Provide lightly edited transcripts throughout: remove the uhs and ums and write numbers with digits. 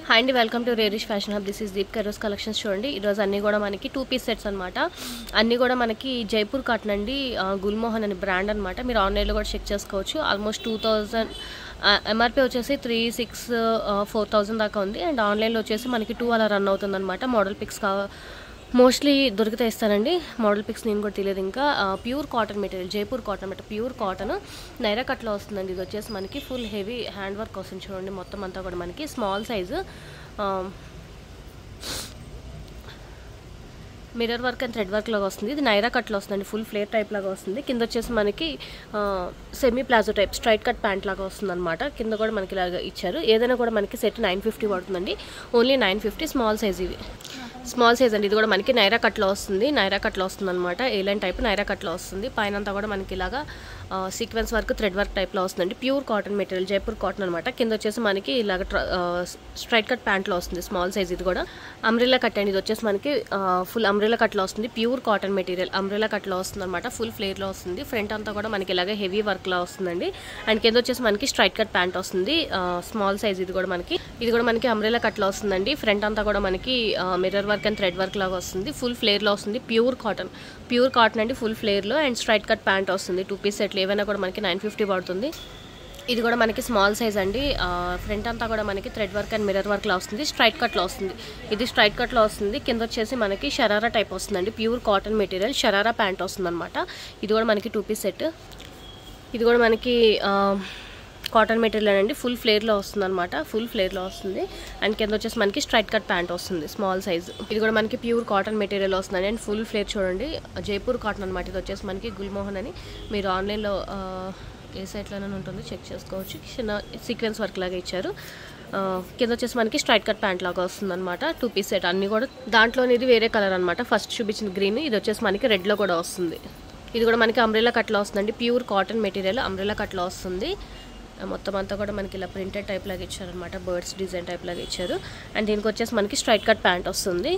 Hi అండి, welcome to రేరిష్ fashion hub. This is దీప్ కరోస్ కలెక్షన్స్. చూడండి, ఈరోజు అన్నీ కూడా మనకి 2 పీస్ సెట్స్ అనమాట. అన్నీ కూడా మనకి జైపూర్ కాటన్ అండి, గుల్మోహన్ అనే బ్రాండ్ అనమాట. మీరు ఆన్లైన్లో కూడా చెక్ చేసుకోవచ్చు. ఆల్మోస్ట్ 2000 ఎంఆర్పీ వచ్చేసి 4,000 దాకా ఉంది. అండ్ ఆన్లైన్లో వచ్చేసి మనకి 2 అలా రన్ అవుతుంది అనమాట. మోడల్ పిక్స్ మోస్ట్లీ దొరికితే ఇస్తానండి. మోడల్ పిక్స్ నేను కూడా తెలియదు. ఇంకా pure cotton material, Jaipur cotton అనమాట. ప్యూర్ కాటన్ నైరా కట్లో వస్తుందండి. ఇది వచ్చేసి మనకి ఫుల్ హెవీ హ్యాండ్ వర్క్ వస్తుంది. చూడండి, మొత్తం అంతా కూడా మనకి small size mirror work and thread work లాగా వస్తుంది. ఇది నైరా కట్లో వస్తుందండి. ఫుల్ ఫ్లేర్ టైప్ లాగా వస్తుంది. కింద వచ్చేసి మనకి semi palazzo type straight cut pant లాగా వస్తుంది అనమాట. కింద కూడా మనకి ఇలాగా ఇచ్చారు. ఏదైనా కూడా మనకి సెట్ 950 పడుతుందండి. Only 950 small size. ఇది స్మాల్ సైజ్ అండి. ఇది కూడా మనకి నైరా కట్లో వస్తుంది. నైరా కట్లో వస్తుంది అనమాట. ఏలైన్ టైప్ నైరా కట్లో వస్తుంది. పైన అంతా కూడా మనకి ఇలాగా సీక్వెన్స్ వర్క్ థ్రెడ్ వర్క్ టైప్లో వస్తుందండి. Pure cotton material, Jaipur cotton అనమాట. కింద వచ్చేసి మనకి ఇలాగ స్ట్రైట్ కట్ ప్యాంట్లో వస్తుంది. Small size. ఇది కూడా అంబ్రెల్లా కట్ అండి. ఇది వచ్చేసి మనకి ఫుల్ అంబ్రెల్లా కట్లో వస్తుంది. ప్యూర్ కాటన్ మెటీరియల్ అంబ్రెల్లా కట్లో వస్తుంది అనమాట. ఫుల్ ఫ్లేర్లో వస్తుంది. ఫ్రంట్ అంతా కూడా మనకి ఇలాగ హెవీ వర్క్లో వస్తుందండి. అండ్ కింద వచ్చేసి మనకి స్ట్రైట్ కట్ ప్యాంట్ వస్తుంది. Small size. ఇది కూడా మనకి అంబ్రెల్లా కట్లో వస్తుందండి. ఫ్రంట్ అంతా కూడా మనకి mirror work and thread work లాగా వస్తుంది. ఫుల్ ఫ్లేర్లో వస్తుంది. ప్యూర్ కాటన్ అండి. ఫుల్ ఫ్లేర్లో అండ్ స్ట్రైట్ కట్ ప్యాంట్ వస్తుంది. 2 పీస్ సెట్లు ఏవైనా కూడా మనకి 950 పడుతుంది. ఇది కూడా మనకి స్మాల్ సైజ్ అండి. ఫ్రంట్ అంతా కూడా మనకి థ్రెడ్ వర్క్ అండ్ మిర్రర్ వర్క్లో వస్తుంది. స్ట్రైట్ కట్లో వస్తుంది. ఇది స్ట్రైట్ కట్లో వస్తుంది. కింద వచ్చేసి మనకి షరారా టైప్ వస్తుందండి. Pure cotton material sharara pant వస్తుంది అనమాట. ఇది కూడా మనకి 2 పీస్ సెట్. ఇది కూడా మనకి కాటన్ మెటీరియల్ అండి. ఫుల్ ఫ్లేర్లో వస్తుంది అనమాట. ఫుల్ ఫ్లేర్లో వస్తుంది. అండ్ కింద వచ్చేసి మనకి స్ట్రైట్ కట్ ప్యాంట్ వస్తుంది. Small size. ఇది కూడా మనకి ప్యూర్ కాటన్ మెటీరియల్ వస్తుందండి. అండ్ ఫుల్ ఫ్లేర్ చూడండి. జైపూర్ కాటన్ అనమాట. ఇది వచ్చేసి మనకి గుల్మోహన్ అని మీరు ఆన్లైన్లో ఏ సైట్లోనే ఉంటుంది, చెక్ చేసుకోవచ్చు. చిన్న సీక్వెన్స్ వర్క్ లాగా ఇచ్చారు. కింద వచ్చేసి మనకి స్ట్రైట్ కట్ ప్యాంట్ లాగా వస్తుంది అనమాట. 2 పీస్ సెట్. అన్ని కూడా దాంట్లోనే ఇది వేరే కలర్ అనమాట. ఫస్ట్ చూపించిన గ్రీన్, ఇది వచ్చేసి మనకి రెడ్లో కూడా వస్తుంది. ఇది కూడా మనకి అంబ్రెల్లా కట్లో వస్తుందండి. ప్యూర్ కాటన్ మెటీరియల్ అంబ్రెల్లా కట్లో వస్తుంది. మొత్తం అంతా కూడా మనకి ఇలా ప్రింటెడ్ టైప్ లాగా ఇచ్చారనమాట. బర్డ్స్ డిజైన్ టైప్ లాగా ఇచ్చారు. అండ్ దీనికి వచ్చేసి మనకి స్ట్రైట్ కట్ ప్యాంట్ వస్తుంది.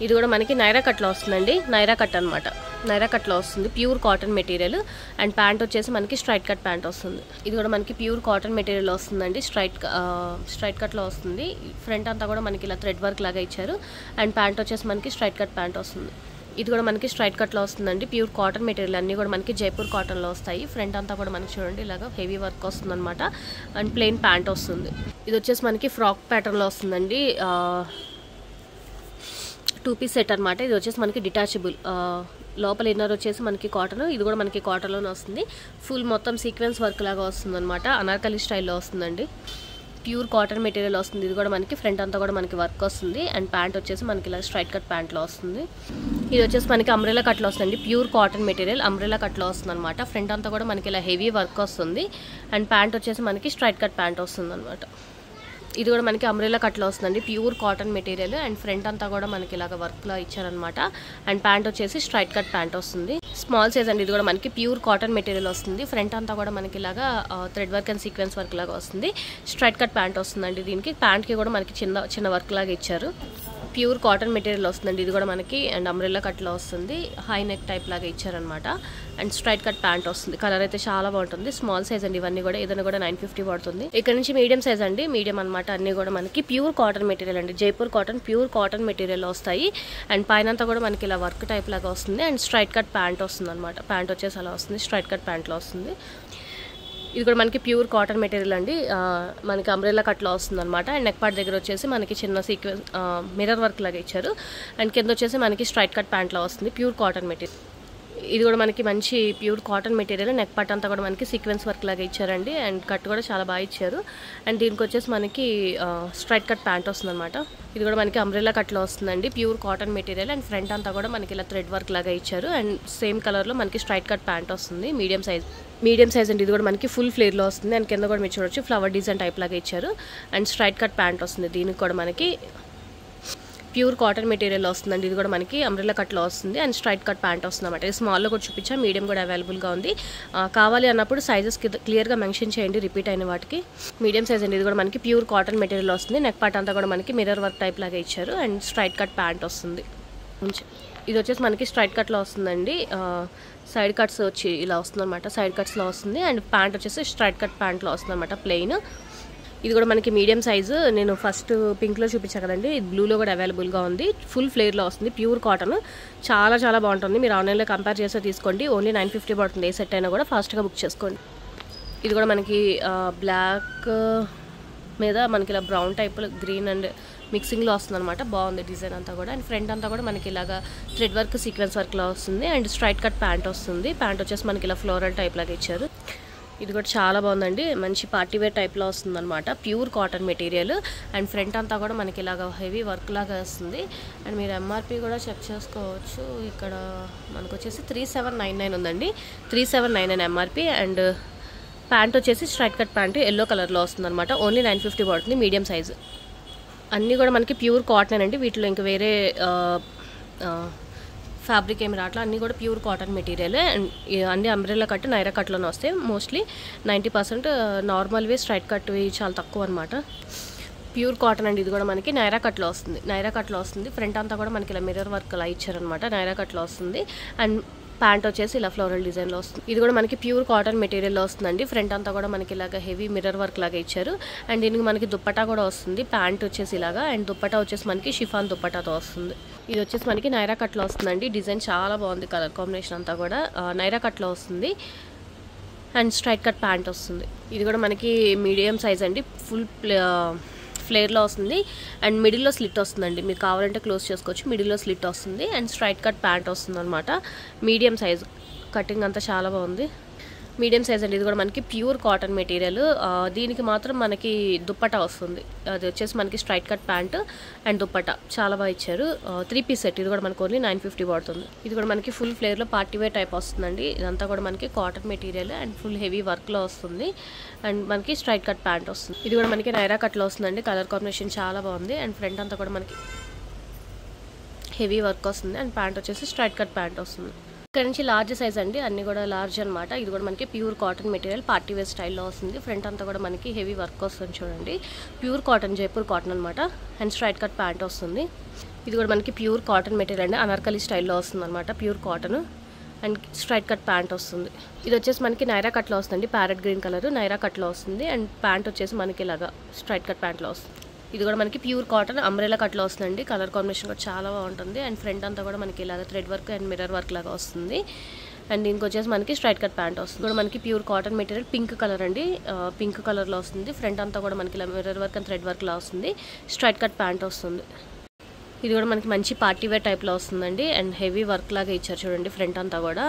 ఇది కూడా మనకి నైరా కట్లో వస్తుందండి. నైరా కట్ అనమాట. నైరా కట్లో వస్తుంది. Pure cotton material and pant వచ్చేసి మనకి స్ట్రైట్ కట్ ప్యాంట్ వస్తుంది. ఇది కూడా మనకి ప్యూర్ కాటన్ మెటీరియల్ వస్తుందండి. స్ట్రైట్ కట్లో వస్తుంది. ఫ్రంట్ అంతా కూడా మనకి ఇలా థ్రెడ్ వర్క్ లాగా ఇచ్చారు. అండ్ ప్యాంట్ వచ్చేసి మనకి స్ట్రైట్ కట్ ప్యాంట్ వస్తుంది. ఇది కూడా మనకి స్ట్రైట్ కట్లో వస్తుందండి. ప్యూర్ కాటన్ మెటీరియల్ అన్నీ కూడా మనకి జైపూర్ కాటన్లో వస్తాయి. ఫ్రంట్ అంతా కూడా మనకి చూడండి ఇలాగ హెవీ వర్క్ వస్తుంది అనమాట. అండ్ ప్లెయిన్ ప్యాంట్ వస్తుంది. ఇది వచ్చేసి మనకి ఫ్రాక్ ప్యాటర్న్లో వస్తుందండి. 2 పీస్ సెట్ అనమాట. ఇది వచ్చేసి మనకి డిటాచబుల్. లోపల ఇన్నర్ వచ్చేసి మనకి కాటన్. ఇది కూడా మనకి కాటన్లోనే వస్తుంది. ఫుల్ మొత్తం సీక్వెన్స్ వర్క్ లాగా వస్తుంది అనమాట. అనార్కలి స్టైల్లో వస్తుందండి. ప్యూర్ కాటన్ మెటీరియల్ వస్తుంది. ఇది కూడా మనకి ఫ్రంట్ అంతా కూడా మనకి వర్క్ వస్తుంది. అండ్ ప్యాంట్ వచ్చేసి మనకి ఇలా స్ట్రైట్ కట్ ప్యాంట్లో వస్తుంది. ఇది వచ్చేసి మనకి అంబ్రెల్లా కట్లో వస్తుంది. ప్యూర్ కాటన్ మెటీరియల్ అంబ్రెల్లా కట్లో వస్తుంది అనమాట. ఫ్రంట్ అంతా కూడా మనకి ఇలా హెవీ వర్క్ వస్తుంది. అండ్ ప్యాంట్ వచ్చేసి మనకి స్ట్రైట్ కట్ ప్యాంట్ వస్తుంది అనమాట. ఇది కూడా మనకి అంబ్రెల్లా కట్లో వస్తుందండి. Pure cotton material and front అంతా కూడా మనకి ఇలాగ వర్క్లో ఇచ్చారనమాట. అండ్ ప్యాంట్ వచ్చేసి స్ట్రైట్ కట్ ప్యాంట్ వస్తుంది. స్మాల్ సైజ్ అండి. ఇది కూడా మనకి ప్యూర్ కాటన్ మెటీరియల్ వస్తుంది. ఫ్రంట్ అంతా కూడా మనకి ఇలాగా thread work and sequence work లాగా వస్తుంది. స్ట్రైట్ కట్ ప్యాంట్ వస్తుందండి. దీనికి ప్యాంట్కి కూడా మనకి చిన్న వర్క్ లాగా ఇచ్చారు. ప్యూర్ కాటన్ మెటీరియల్ వస్తుందండి. ఇది కూడా మనకి అండ్ అంబ్రెల్లా కట్లో వస్తుంది. హై నెక్ టైప్ లాగా ఇచ్చారనమాట. అండ్ స్ట్రైట్ కట్ ప్యాంట్ వస్తుంది. కలర్ అయితే చాలా బాగుంటుంది. స్మాల్ సైజ్ అండి. ఇవన్నీ కూడా ఏదైనా కూడా 950 పడుతుంది. ఇక్కడ నుంచి మీడియం సైజ్ అండి. మీడియం అనమాట. అన్నీ కూడా మనకి ప్యూర్ కాటన్ మెటీరియల్ అండి. Jaipur cotton pure cotton material వస్తాయి. అండ్ పైన అంతా కూడా మనకి ఇలా వర్క్ టైప్ లాగా వస్తుంది. అండ్ స్ట్రైట్ కట్ ప్యాంట్ వస్తుంది అనమాట. ప్యాంట్ వచ్చేసి అలా వస్తుంది. స్ట్రైట్ కట్ ప్యాంట్లో వస్తుంది. ఇది కూడా మనకి ప్యూర్ కాటన్ మెటీరియల్ అండి. మనకి అంబ్రెల్లా కట్లో వస్తుంది అనమాట. అండ్ నెక్ పార్ట్ దగ్గర వచ్చేసి మనకి చిన్న సీక్వెన్స్ మిర్రర్ వర్క్ లాగా ఇచ్చారు. అండ్ కింద వచ్చేసి మనకి స్ట్రైట్ కట్ ప్యాంట్లో వస్తుంది. Pure cotton material. ఇది కూడా మనకి మంచి pure cotton material. Neck part అంతా కూడా మనకి సీక్వెన్స్ వర్క్ లాగా ఇచ్చారండి. అండ్ కట్ కూడా చాలా బాగా ఇచ్చారు. అండ్ దీనికి వచ్చేసి మనకి స్ట్రైట్ కట్ ప్యాంట్ వస్తుంది అనమాట. ఇది కూడా మనకి అంబ్రెల్లా కట్లో వస్తుందండి. Pure cotton material and front అంతా కూడా మనకి ఇలా థ్రెడ్ వర్క్ లాగా ఇచ్చారు. అండ్ సేమ్ కలర్లో మనకి స్ట్రైట్ కట్ ప్యాంట్ వస్తుంది. మీడియం సైజ్ అండి. ఇది కూడా మనకి ఫుల్ ఫ్లేర్లో వస్తుంది. అండ్ కింద కూడా మీరు చూడొచ్చు ఫ్లవర్ డిజైన్ టైప్ లాగా ఇచ్చారు. అండ్ స్ట్రైట్ కట్ ప్యాంట్ వస్తుంది. దీనికి కూడా మనకి ప్యూర్ కాటన్ మెటీరియల్ వస్తుందండి. ఇది కూడా మనకి అంబ్రెల్లా కట్లో వస్తుంది. అండ్ స్ట్రైట్ కట్ ప్యాంట్ వస్తుంది అనమాట. ఇది స్మాల్లో కూడా చూపించా. మీడియం కూడా అవైలబుల్గా ఉంది. కావాలి అన్నప్పుడు సైజెస్ క్లియర్గా మెన్షన్ చేయండి రిపీట్ అయిన వాటికి. మీడియం సైజ్ అండి. ఇది కూడా మనకి ప్యూర్ కాటన్ మెటీరియల్ వస్తుంది. నెక్ పార్ట్ అంతా కూడా మనకి మిర్రర్ వర్క్ టైప్ లాగా ఇచ్చారు. అండ్ స్ట్రైట్ కట్ ప్యాంట్ వస్తుంది. ఇది వచ్చేసి మనకి స్ట్రైట్ కట్లో వస్తుందండి. సైడ్ కట్స్ వచ్చి ఇలా వస్తుంది అనమాట. సైడ్ కట్స్లో వస్తుంది. అండ్ ప్యాంట్ వచ్చేసి స్ట్రైట్ కట్ ప్యాంట్లో వస్తుంది అనమాట. ప్లెయిన్ ఇది కూడా మనకి మీడియం సైజు. నేను ఫస్ట్ పింక్లో చూపించాను కదండి, ఇది బ్లూలో కూడా అవైలబుల్గా ఉంది. ఫుల్ ఫ్లేర్లో వస్తుంది, ప్యూర్ కాటన్. చాలా చాలా బాగుంటుంది. మీరు ఆన్లైన్లో కంపేర్ చేస్తే తీసుకోండి. ఓన్లీ 950 పడుతుంది. ఏ సెట్ అయినా కూడా ఫాస్ట్గా బుక్ చేసుకోండి. ఇది కూడా మనకి బ్లాక్ మీద మనకి ఇలా బ్రౌన్ టైప్లో గ్రీన్ అండ్ మిక్సింగ్లో వస్తుంది అనమాట. బాగుంది డిజైన్ అంతా కూడా. అండ్ ఫ్రంట్ అంతా కూడా మనకి ఇలాగా థ్రెడ్ వర్క్ సీక్వెన్స్ వర్క్లో వస్తుంది. అండ్ స్ట్రైట్ కట్ ప్యాంట్ వస్తుంది. ప్యాంట్ వచ్చేసి మనకి ఇలా ఫ్లోరల్ టైప్ లాగా ఇచ్చారు. ఇది కూడా చాలా బాగుందండి. మంచి పార్టీ వేర్ టైప్లో వస్తుంది అనమాట. Pure cotton material. And front అంతా కూడా మనకి ఇలాగ హెవీ వర్క్ లాగా వస్తుంది. అండ్ మీరు ఎంఆర్పి కూడా చెక్ చేసుకోవచ్చు. ఇక్కడ మనకు వచ్చేసి 3799 ఉందండి. 3799 ఎంఆర్పి. అండ్ ప్యాంట్ వచ్చేసి స్ట్రైట్ కట్ ప్యాంట్ ఎల్లో కలర్లో వస్తుంది అనమాట. ఓన్లీ 950 పడుతుంది. Medium size. అన్నీ కూడా మనకి ప్యూర్ కాటన్ అండి. వీటిలో ఇంకా వేరే ఫ్యాబ్రిక్ ఏమి రావట్లా. అన్నీ కూడా ప్యూర్ కాటన్ మెటీరియల్. అండ్ అన్ని అంబ్రెల్లా కట్ నైరా కట్లోనే వస్తాయి. మోస్ట్లీ 90% నార్మల్వి స్ట్రైట్ కట్వి చాలా తక్కువ అనమాట. ప్యూర్ కాటన్ అండి. ఇది కూడా మనకి నైరా కట్లో వస్తుంది. నైరా కట్లో వస్తుంది. ఫ్రంట్ అంతా కూడా మనకి ఇలా మిర్రర్ వర్క్ అలా ఇచ్చారనమాట. నైరా కట్లో వస్తుంది. అండ్ ప్యాంట్ వచ్చేసి ఇలా ఫ్లోరల్ డిజైన్లో వస్తుంది. ఇది కూడా మనకి ప్యూర్ కాటన్ మెటీరియల్లో వస్తుందండి. ఫ్రంట్ అంతా కూడా మనకి ఇలాగ హెవీ మిర్రర్ వర్క్ లాగా ఇచ్చారు. అండ్ దీనికి మనకి దుప్పటా కూడా వస్తుంది. ప్యాంట్ వచ్చేసి ఇలాగా. అండ్ దుప్పటా వచ్చేసి మనకి షిఫాన్ దుప్పటాతో వస్తుంది. ఇది వచ్చేసి మనకి నైరా కట్లో వస్తుందండి. డిజైన్ చాలా బాగుంది. కలర్ కాంబినేషన్ అంతా కూడా నైరా కట్లో వస్తుంది. అండ్ స్ట్రైట్ కట్ ప్యాంట్ వస్తుంది. ఇది కూడా మనకి మీడియం సైజ్ అండి. ఫుల్ ఫ్లేర్లో వస్తుంది. అండ్ మిడిల్లో స్లిట్ వస్తుందండి. మీకు కావాలంటే క్లోజ్ చేసుకోవచ్చు. మిడిల్లో స్లిట్ వస్తుంది. అండ్ స్ట్రైట్ కట్ ప్యాంట్ వస్తుంది అనమాట. Medium size. కటింగ్ అంతా చాలా బాగుంది. మీడియం సైజ్ అండి. ఇది కూడా మనకి ప్యూర్ కాటన్ మెటీరియల్. దీనికి మాత్రం మనకి దుప్పటా వస్తుంది. అది వచ్చేసి మనకి straight cut pant and dupatta చాలా బాగా ఇచ్చారు. 3 పీస్ సెట్. ఇది కూడా మనకు ఓన్లీ 950 పడుతుంది. ఇది కూడా మనకి ఫుల్ ఫ్లేర్లో పార్టీ వేర్ టైప్ వస్తుందండి. ఇదంతా కూడా మనకి cotton material and full heavy వర్క్లో వస్తుంది. అండ్ మనకి స్ట్రైట్ కట్ ప్యాంట్ వస్తుంది. ఇది కూడా మనకి నైరా కట్లో వస్తుందండి. కలర్ కాంబినేషన్ చాలా బాగుంది. అండ్ ఫ్రంట్ అంతా కూడా మనకి హెవీ వర్క్ వస్తుంది. అండ్ ప్యాంట్ వచ్చేసి స్ట్రైట్ కట్ ప్యాంట్ వస్తుంది. ఇక్కడ నుంచి లార్జ్ సైజ్ అండి. అన్ని కూడా లార్జ్ అనమాట. ఇది కూడా మనకి pure cotton material party wear స్టైల్లో వస్తుంది. ఫ్రంట్ అంతా కూడా మనకి హెవీ వర్క్ వస్తుంది చూడండి. ప్యూర్ కాటన్, జైపూర్ కాటన్ అనమాట. అండ్ స్ట్రైట్ కట్ ప్యాంట్ వస్తుంది. ఇది కూడా మనకి ప్యూర్ కాటన్ మెటీరియల్ అండి. అనార్కలి స్టైల్లో వస్తుంది అనమాట. Pure cotton and straight cut pant వస్తుంది. ఇది వచ్చేసి మనకి నైరా కట్లో వస్తుంది. ప్యారెట్ గ్రీన్ కలర్ నైరా కట్లో వస్తుంది. అండ్ ప్యాంట్ వచ్చేసి మనకి ఇలాగా స్ట్రైట్ కట్ ప్యాంట్లో వస్తుంది. ఇది కూడా మనకి ప్యూర్ కాటన్ అంబ్రెలా కట్లో వస్తుందండి. కలర్ కాంబినేషన్ కూడా చాలా బాగుంటుంది. అండ్ ఫ్రంట్ అంతా కూడా మనకి ఇలాగ thread work and mirror work లాగా వస్తుంది. అండ్ దీనికి వచ్చేసి మనకి స్ట్రైట్ కట్ ప్యాంట్ వస్తుంది. కూడా మనకి pure cotton material pink colour అండి. పింక్ కలర్లో వస్తుంది. ఫ్రంట్ అంతా కూడా మనకి ఇలా mirror work and thread work లా వస్తుంది. స్ట్రైట్ కట్ ప్యాంట్ వస్తుంది. ఇది కూడా మనకి మంచి పార్టీ వేర్ టైప్లో వస్తుందండి. అండ్ హెవీ వర్క్ లాగా ఇచ్చారు చూడండి. ఫ్రంట్ అంతా కూడా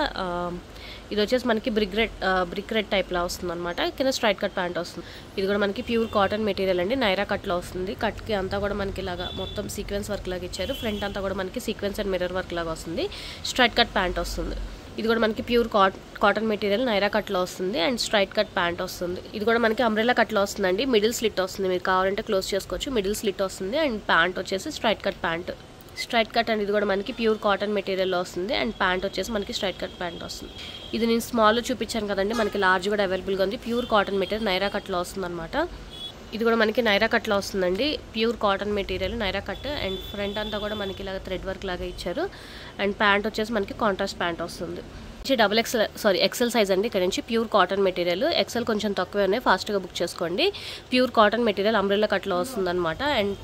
ఇది వచ్చేసి మనకి బ్రిక్ రెడ్ టైప్లా వస్తుంది అనమాట. కింద స్ట్రైట్ కట్ ప్యాంట్ వస్తుంది. ఇది కూడా మనకి ప్యూర్ కాటన్ మెటీరియల్ అండి. నైరా కట్లో వస్తుంది. కట్కి అంతా కూడా మనకి ఇలాగా మొత్తం సీక్వెన్స్ వర్క్ లాగా ఇచ్చారు. ఫ్రంట్ అంతా కూడా మనకి సీక్వెన్స్ అండ్ మిర్రర్ వర్క్ లాగా వస్తుంది. స్ట్రైట్ కట్ ప్యాంట్ వస్తుంది. ఇది కూడా మనకి ప్యూర్ కాటన్ మెటీరియల్ నైరా కట్లో వస్తుంది. అండ్ స్ట్రైట్ కట్ ప్యాంట్ వస్తుంది. ఇది కూడా మనకి అంబ్రెలా కట్లో వస్తుందండి. మిడిల్ స్లిట్ వస్తుంది. మీరు కావాలంటే క్లోజ్ చేసుకోవచ్చు. మిడిల్ స్లిట్ వస్తుంది. అండ్ ప్యాంట్ వచ్చేసి straight cut pant. Straight cut and ఇది కూడా మనకి ప్యూర్ కాటన్ మెటీరియల్లో వస్తుంది. అండ్ ప్యాంట్ వచ్చేసి మనకి స్ట్రైట్ కట్ ప్యాంట్ వస్తుంది. ఇది నేను స్మాల్లో చూపించాను కదండి. మనకి లార్జ్ కూడా అవైలబుల్గా ఉంది. ప్యూర్ కాటన్ మెటీరియల్ నైరా కట్లో వస్తుంది అనమాట. ఇది కూడా మనకి నైరా కట్లో వస్తుందండి. Pure cotton material Naira cut. And front అంతా కూడా మనకి ఇలాగ థ్రెడ్ వర్క్ లాగా ఇచ్చారు. అండ్ ప్యాంట్ వచ్చేసి మనకి కాంట్రాస్ట్ ప్యాంట్ వస్తుంది. ఎక్సెల్ సైజ్ అండి. ఇక్కడ నుంచి ప్యూర్ కాటన్ మెటీరియల్. ఎక్సెల్ కొంచెం తక్కువే ఉన్నాయి. ఫాస్ట్గా బుక్ చేసుకోండి. ప్యూర్ కాటన్ మెటీరియల్ అంబ్రెల్లా కట్లో వస్తుంది అనమాట. అండ్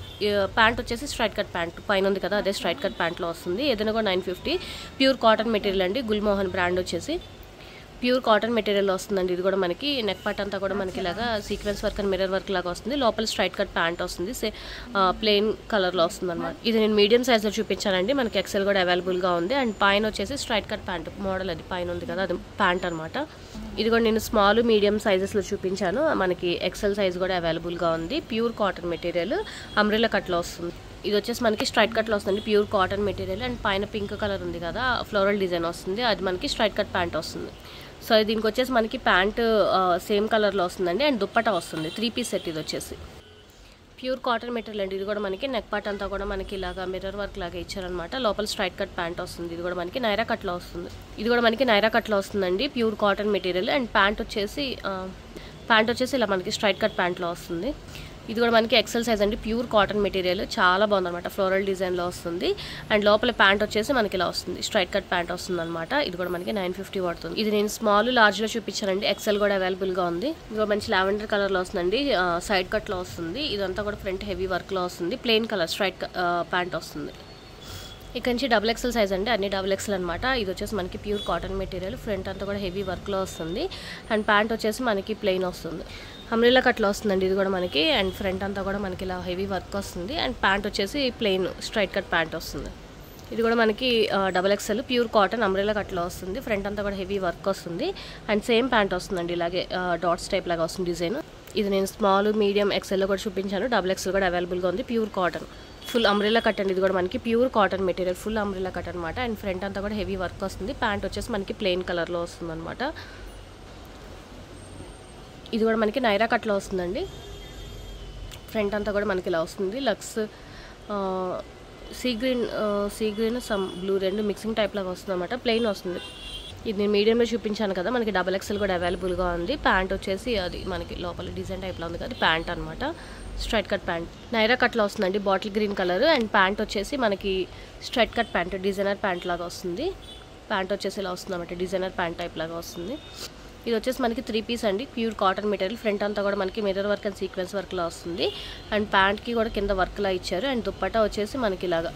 ప్యాంట్ వచ్చేసి స్ట్రైట్ కట్ ప్యాంట్ పైన ఉంది కదా, అదే స్ట్రైట్ కట్ ప్యాంట్లో వస్తుంది. ఏదైనా కూడా 950. ప్యూర్ కాటన్ మెటీరియల్ అండి. గుల్మోహన్ బ్రాండ్ వచ్చేసి ప్యూర్ కాటన్ మెటీరియల్ వస్తుందండి. ఇది కూడా మనకి నెక్ పార్ట్ అంతా కూడా మనకి ఇలాగా sequence work and mirror work లాగా వస్తుంది. లోపల స్ట్రైట్ కట్ ప్యాంట్ వస్తుంది. ప్లెయిన్ కలర్లో వస్తుంది అనమాట. ఇది నేను మీడియం సైజ్లో చూపించానండి. మనకి ఎక్సెల్ కూడా అవైలబుల్గా ఉంది. అండ్ పైన వచ్చేసి స్ట్రైట్ కట్ ప్యాంట్ మోడల్ అది పైన ఉంది కదా, అది ప్యాంట్ అనమాట. ఇది కూడా నేను స్మాల్ మీడియం సైజెస్లో చూపించాను. మనకి ఎక్సెల్ సైజ్ కూడా అవైలబుల్గా ఉంది. ప్యూర్ కాటన్ మెటీరియల్ అంబ్రెల్లా కట్లో వస్తుంది. ఇది వచ్చేసి మనకి స్ట్రైట్ కట్లో వస్తుంది. ప్యూర్ కాటన్ మెటీరియల్ అండ్ పైన పింక్ కలర్ ఉంది కదా, ఫ్లోరల్ డిజైన్ వస్తుంది. అది మనకి స్ట్రైట్ కట్ ప్యాంట్ వస్తుంది. సో దీనికి వచ్చేసి మనకి ప్యాంట్ సేమ్ కలర్లో వస్తుందండి. అండ్ దుప్పటా వస్తుంది. 3 పీస్ సెట్. ఇది వచ్చేసి ప్యూర్ కాటన్ మెటీరియల్ అండి. ఇది కూడా మనకి నెక్ పార్ట్ అంతా కూడా మనకి ఇలాగా మిర్రర్ వర్క్ లాగా ఇచ్చారనమాట. లోపల స్ట్రైట్ కట్ ప్యాంట్ వస్తుంది. ఇది కూడా మనకి నైరా కట్లో వస్తుంది. ఇది కూడా మనకి నైరా కట్లో వస్తుందండి. Pure cotton material. And pant వచ్చేసి ఇలా మనకి స్ట్రైట్ కట్ ప్యాంట్లో వస్తుంది. ఇది కూడా మనకి ఎక్సెల్ సైజ్ అండి, ప్యూర్ కాటన్ మెటీరియల్, చాలా బాగుందన్నమాట. ఫ్లోరల్ డిజైన్లో వస్తుంది. అండ్ లోపల ప్యాంట్ వచ్చేసి మనకి ఇలా వస్తుంది, స్ట్రైట్ కట్ ప్యాంట్ వస్తుంది అనమాట. ఇది కూడా మనకి 950 పడుతుంది. ఇది నేను స్మాల్ లార్జ్లో చూపించానండి, ఎక్సెల్ కూడా అవైలబుల్గా ఉంది. ఇది కూడా మంచి లావెండర్ కలర్లో వస్తుందండి, సైడ్ కట్లో వస్తుంది. ఇదంతా కూడా ఫ్రంట్ హెవీ వర్క్లో వస్తుంది. ప్లెయిన్ కలర్ స్ట్రైట్ ప్యాంట్ వస్తుంది. ఇక్కడ నుంచి డబుల్ ఎక్సెల్ సైజ్ అండి, అన్ని డబుల్ ఎక్సెల్ అనమాట. ఇది వచ్చేసి మనకి ప్యూర్ కాటన్ మెటీరియల్, ఫ్రంట్ అంతా కూడా హెవీ వర్క్లో వస్తుంది. అండ్ ప్యాంట్ వచ్చేసి మనకి ప్లెయిన్ వస్తుంది, అంబ్రెల్లా కట్లో వస్తుందండి ఇది కూడా మనకి. అండ్ ఫ్రంట్ అంతా కూడా మనకి ఇలా హెవీ వర్క్ వస్తుంది. అండ్ ప్యాంట్ వచ్చేసి ప్లెయిన్ స్ట్రైట్ కట్ ప్యాంట్ వస్తుంది. ఇది కూడా మనకి double XL pure cotton umbrella కట్లో వస్తుంది. ఫ్రంట్ అంతా కూడా హెవీ వర్క్ వస్తుంది. అండ్ సేమ్ ప్యాంట్ వస్తుందండి, ఇలాగే డాట్స్ టైప్ లాగా వస్తుంది డిజైన్. ఇది నేను స్మాల్ మీడియం ఎక్సెల్లో కూడా చూపించాను, డబుల్ ఎక్సెల్ కూడా అవైలబుల్గా ఉంది. Pure cotton full umbrella cut అండి, ఇది కూడా మనకి pure cotton material, full umbrella cut అనమాట. అండ్ ఫ్రంట్ అంతా కూడా హెవీ వర్క్ వస్తుంది. ప్యాంట్ వచ్చేసి మనకి ప్లెయిన్ కలర్లో వస్తుంది అనమాట. ఇది కూడా మనకి నైరా కట్లో వస్తుందండి. ఫ్రంట్ అంతా కూడా మనకి ఇలా వస్తుంది. Looks sea green some blue రెండు మిక్సింగ్ టైప్ లాగా వస్తుంది అనమాట. ప్లెయిన్ వస్తుంది. ఇది నేను మీడియంలో చూపించాను కదా, మనకి డబల్ ఎక్సెల్ కూడా అవైలబుల్గా ఉంది. ప్యాంట్ వచ్చేసి అది మనకి లోపల డిజైన్ టైప్లో ఉంది కదా, ప్యాంట్ అనమాట. స్ట్రైట్ కట్ ప్యాంట్ నైరా కట్లో వస్తుందండి, bottle green colour. And pant వచ్చేసి మనకి straight cut pant, designer pant లాగా వస్తుంది. ప్యాంట్ వచ్చేసి ఇలా వస్తుంది అనమాట, డిజైనర్ ప్యాంట్ టైప్ లాగా వస్తుంది. ఇది వచ్చేసి మనకి 3 పీస్ అండి, ప్యూర్ కాటన్ మెటీరియల్. ఫ్రంట్ అంతా కూడా మనకి మిర్రర్ వర్క్ అండ్ సీక్వెన్స్ వర్క్లా వస్తుంది. అండ్ ప్యాంట్కి కూడా కింద వర్క్లా ఇచ్చారు. అండ్ దుప్పట్టా వచ్చేసి మనకి ఇలాగా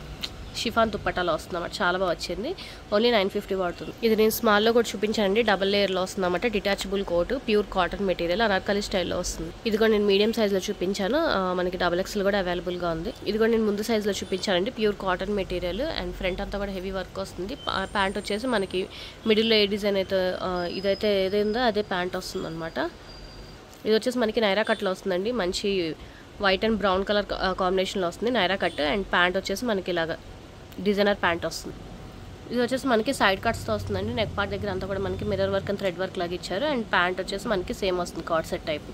షిఫాన్ దుప్పటాలో వస్తుంది అన్నమాట, చాలా బాగా వచ్చింది. ఓన్లీ 950 పడుతుంది. ఇది నేను స్మాల్లో కూడా చూపించానండి, డబల్ లేయర్లో వస్తుంది అన్నమాట. Detachable coat, pure cotton material, anarkali స్టైల్లో వస్తుంది. ఇది కూడా నేను మీడియం సైజ్లో చూపించాను, మనకి డబల్ ఎక్స్ఎల్ కూడా అవైలబుల్గా ఉంది. ఇది కూడా నేను ముందు సైజ్లో చూపించానండి, pure cotton material. And front అంతా కూడా హెవీ వర్క్ వస్తుంది. ప్యాంట్ వచ్చేసి మనకి మిడిల్లో ఏ డిజైన్ అయితే ఇదైతే ఏదైందో అదే ప్యాంట్ వస్తుంది అనమాట. ఇది వచ్చేసి మనకి నైరా కట్లో వస్తుందండి, మంచి వైట్ అండ్ బ్రౌన్ కలర్ కాంబినేషన్లో వస్తుంది నైరా కట్. అండ్ ప్యాంట్ వచ్చేసి మనకి ఇలాగా డిజైనర్ ప్యాంట్ వస్తుంది. ఇది వచ్చేసి మనకి సైడ్ కట్స్తో వస్తుందండి, నెక్ పార్ట్ దగ్గర అంతా కూడా మనకి mirror work and thread work లాగా ఇచ్చారు. అండ్ ప్యాంట్ వచ్చేసి మనకి సేమ్ వస్తుంది, కార్డ్ సెట్ టైప్.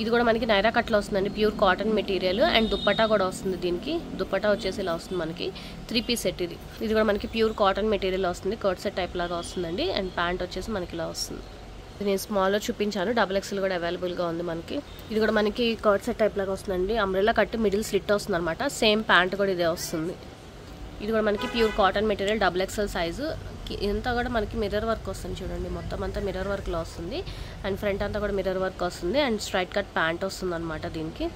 ఇది కూడా మనకి నైరా కట్లో వస్తుందండి, pure cotton material. And dupatta కూడా వస్తుంది, దీనికి దుప్పటా వచ్చేసి ఇలా వస్తుంది మనకి 3 పీస్ సెట్. ఇది కూడా మనకి ప్యూర్ కాటన్ మెటీరియల్ వస్తుంది, కార్డ్ సెట్ టైప్ లాగా వస్తుందండి. అండ్ ప్యాంట్ వచ్చేసి మనకి ఇలా వస్తుంది. నేను స్మాల్లో చూపించాను, డబుల్ ఎక్స్ఎల్ కూడా అవైలబుల్గా ఉంది మనకి. ఇది కూడా మనకి కార్డ్ సెట్ టైప్ లాగా వస్తుందండి, అంబ్రెల్లా కట్ మిడిల్ స్లిట్ వస్తుంది అనమాట. సేమ్ ప్యాంట్ కూడా ఇదే వస్తుంది. ఇది కూడా మనకి pure cotton material, double XL size. ఇంతా కూడా మనకి మిర్రర్ వర్క్ వస్తుంది చూడండి, మొత్తం అంతా మిర్రర్ వర్క్లో వస్తుంది. అండ్ ఫ్రంట్ అంతా కూడా మిర్రర్ వర్క్ వస్తుంది. అండ్ స్ట్రైట్ కట్ ప్యాంట్ వస్తుంది అనమాట దీనికి.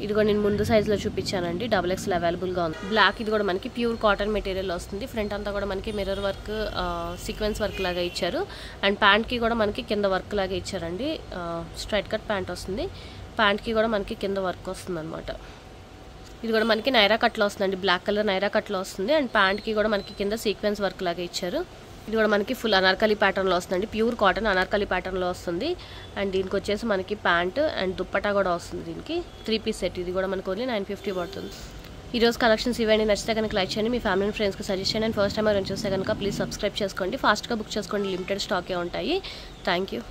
ఇది కూడా నేను ముందు సైజులో చూపించానండి, డబుల్ ఎక్స్ఎల్ అవైలబుల్గా ఉంది. బ్లాక్ ఇది కూడా మనకి ప్యూర్ కాటన్ మెటీరియల్ వస్తుంది. ఫ్రంట్ అంతా కూడా మనకి మిర్రర్ వర్క్ సీక్వెన్స్ వర్క్ లాగా ఇచ్చారు. అండ్ ప్యాంట్కి కూడా మనకి కింద వర్క్ లాగా ఇచ్చారండి, స్ట్రైట్ కట్ ప్యాంట్ వస్తుంది. ప్యాంట్కి కూడా మనకి కింద వర్క్ వస్తుంది అనమాట. ఇది కూడా మనకి నైరా కట్లో వస్తుందండి, బ్లాక్ కలర్ నైరా కట్లో వస్తుంది. అండ్ ప్యాంట్కి కూడా మనకి కింద సీక్వెన్స్ వర్క్ లాగా ఇచ్చారు. ఇది కూడా మనకి ఫుల్ అనార్కలి ప్యాటర్న్లో వస్తుందండి, ప్యూర్ కాటన్ అనార్కలి ప్యాటర్న్లో వస్తుంది. అండ్ దీనికి వచ్చేసి మనకి ప్యాంట్ అండ్ దుప్పటా కూడా వస్తుంది. దీనికి 3 పీస్ సెట్. ఇది కూడా మనకు ఓన్లీ 950 పడుతుంది. ఈరోజు కలెక్షన్స్ ఇవన్నీ నచ్చితే కనుక లైక్ చేయండి, మీ ఫ్యామిలీ ఫ్రెండ్స్కి సజెస్ట్ చేయండి. అండ్ ఫస్ట్ టైం ఎవరైనా చూస్తే కనుక ప్లీజ్ సబ్స్క్రైబ్ చేసుకోండి, ఫాస్ట్గా బుక్ చేసుకోండి, లిమిటెడ్ స్టాకే ఉంటాయి. Thank you.